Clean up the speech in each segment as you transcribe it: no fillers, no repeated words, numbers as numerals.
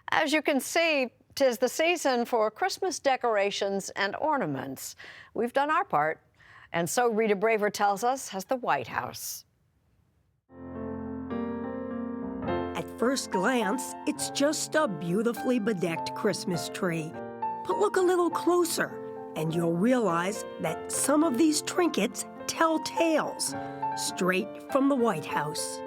As you can see, 'tis the season for Christmas decorations and ornaments. We've done our part, and so Rita Braver tells us has the White House. At first glance, it's just a beautifully bedecked Christmas tree. But look a little closer, and you'll realize that some of these trinkets tell tales straight from the White House.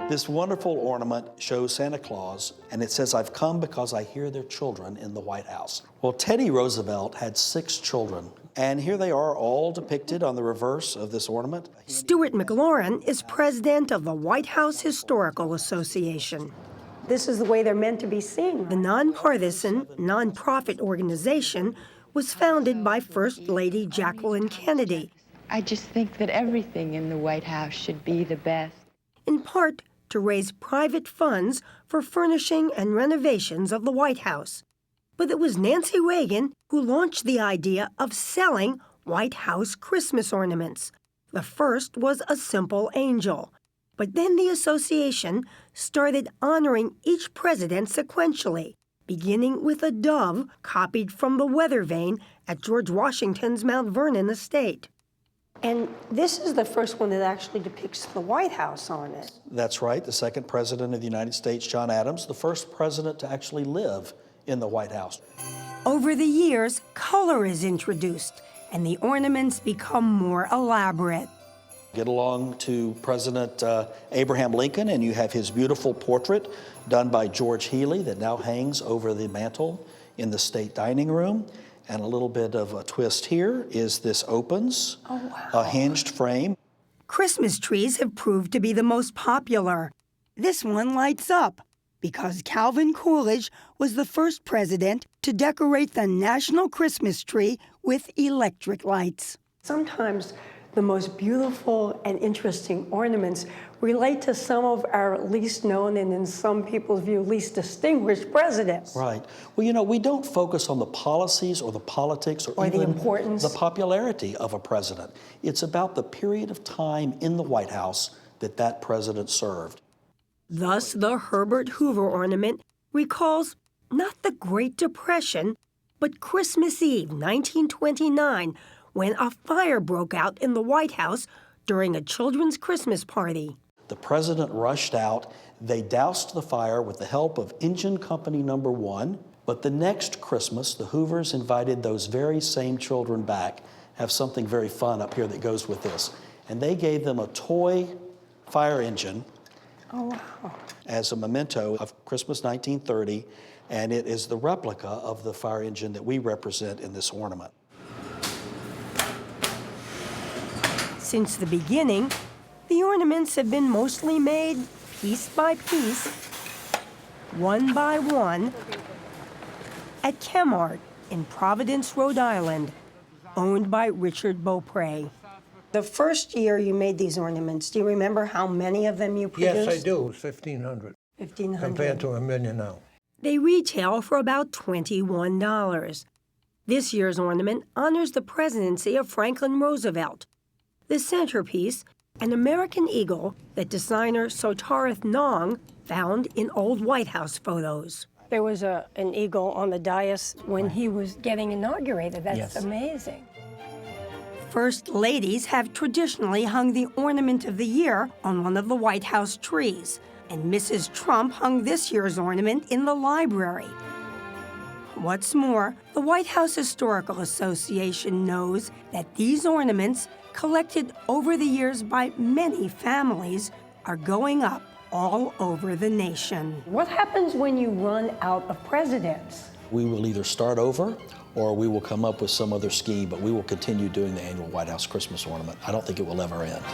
This wonderful ornament shows Santa Claus, and it says, "I've come because I hear their children in the White House." Well, Teddy Roosevelt had 6 children, and here they are all depicted on the reverse of this ornament. Stuart McLaurin is president of the White House Historical Association. This is the way they're meant to be seen. The nonpartisan, nonprofit organization was founded by First Lady Jacqueline Kennedy. I just think that everything in the White House should be the best. In part to raise private funds for furnishing and renovations of the White House. But it was Nancy Reagan who launched the idea of selling White House Christmas ornaments. The first was a simple angel. But then the association started honoring each president sequentially, beginning with a dove copied from the weather vane at George Washington's Mount Vernon estate. And this is the first one that actually depicts the White House on it. That's right, the second president of the United States, John Adams, the first president to actually live in the White House. Over the years, color is introduced, and the ornaments become more elaborate. Get along to President Abraham Lincoln, and you have his beautiful portrait done by George Healy that now hangs over the mantel in the state dining room. And a little bit of a twist here is this opens, a hinged frame. Christmas trees have proved to be the most popular. This one lights up because Calvin Coolidge was the first president to decorate the national Christmas tree with electric lights. Sometimes the most beautiful and interesting ornaments relate to some of our least known and, in some people's view, least distinguished presidents. Right. Well, you know, we don't focus on the policies or the politics or even the importance, the popularity of a president. It's about the period of time in the White House that that president served. Thus, the Herbert Hoover ornament recalls not the Great Depression, but Christmas Eve, 1929, when a fire broke out in the White House during a children's Christmas party. The president rushed out. They doused the fire with the help of Engine Company Number 1. But the next Christmas, the Hoovers invited those very same children back. Have something very fun up here that goes with this. And they gave them a toy fire engine as a memento of Christmas 1930. And it is the replica of the fire engine that we represent in this ornament. Since the beginning, the ornaments have been mostly made piece by piece, one by one, at Chemart in Providence, Rhode Island, owned by Richard Beaupre. The first year you made these ornaments, do you remember how many of them you produced? Yes, I do. 1,500. 1,500. Compared to 1 million now. They retail for about $21. This year's ornament honors the presidency of Franklin Roosevelt. The centerpiece, an American eagle that designer Sotarith Nong found in old White House photos. There was an eagle on the dais when he was getting inaugurated. That's amazing. First ladies have traditionally hung the ornament of the year on one of the White House trees, and Mrs. Trump hung this year's ornament in the library. What's more, the White House Historical Association knows that these ornaments, collected over the years by many families, are going up all over the nation. What happens when you run out of presidents? We will either start over or we will come up with some other scheme, but we will continue doing the annual White House Christmas ornament. I don't think it will ever end.